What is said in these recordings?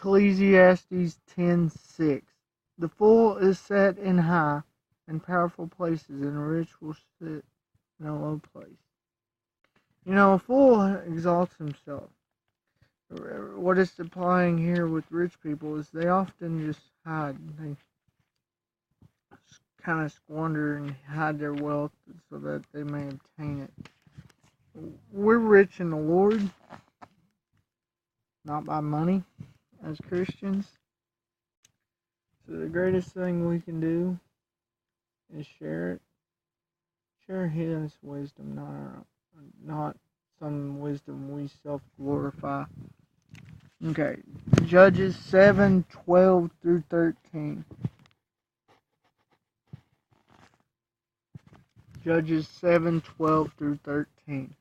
Ecclesiastes 10:6. The fool is set in high and powerful places, and the rich will sit in a low place. A fool exalts himself. What it's implying here with rich people is they often just hide. They kind of squander and hide their wealth so that they may obtain it. We're rich in the Lord, not by money, as Christians. So the greatest thing we can do is share it. Share His wisdom, not some wisdom we self-glorify. Okay, Judges 7:12 through 13. Judges 7:12 through 13.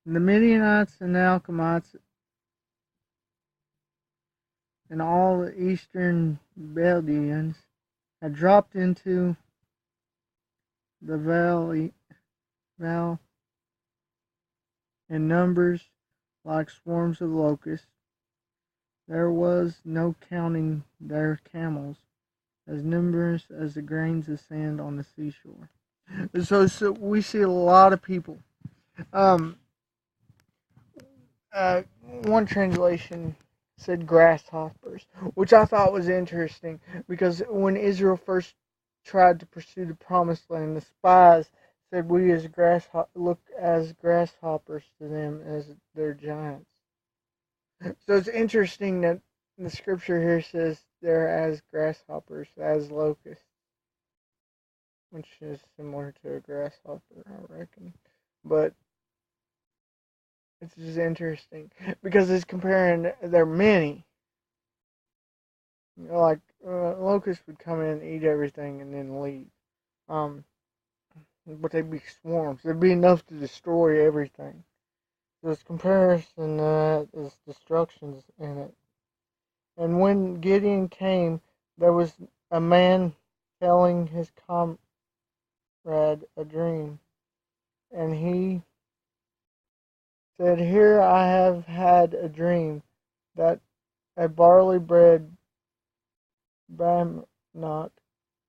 The Midianites and the Alchemites and all the eastern Chaldeans had dropped into the valley in numbers like swarms of locusts. There was no counting their camels, as numerous as the grains of sand on the seashore. So we see a lot of people. One translation said grasshoppers, which I thought was interesting because when Israel first tried to pursue the promised land, the spies said we as look as grasshoppers to them as their giants. So it's interesting that the scripture here says they're as grasshoppers, as locusts, which is similar to a grasshopper, I reckon. But it's just interesting because it's comparing their many. Like locusts would come in and eat everything and then leave. But they'd be swarms. There'd be enough to destroy everything. There's comparison, there's destructions in it. And when Gideon came, there was a man telling his comrade a dream, and he said, "Here I have had a dream that a barley bread bannock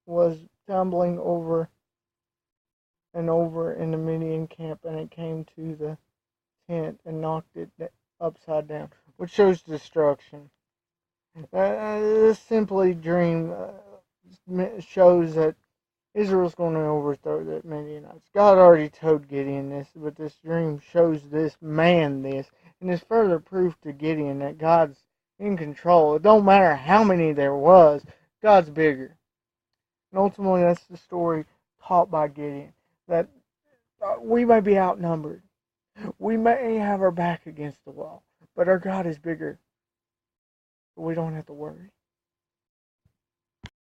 was tumbling over and over in the Midian camp, and it came to the tent and knocked it upside down," which shows destruction. This simply dream shows that Israel's going to overthrow the Midianites. God already told Gideon this, but this dream shows this man this, and is further proof to Gideon that God's in control. It don't matter how many there was, God's bigger. And ultimately, that's the story taught by Gideon, that we may be outnumbered. We may have our back against the wall, but our God is bigger. So we don't have to worry.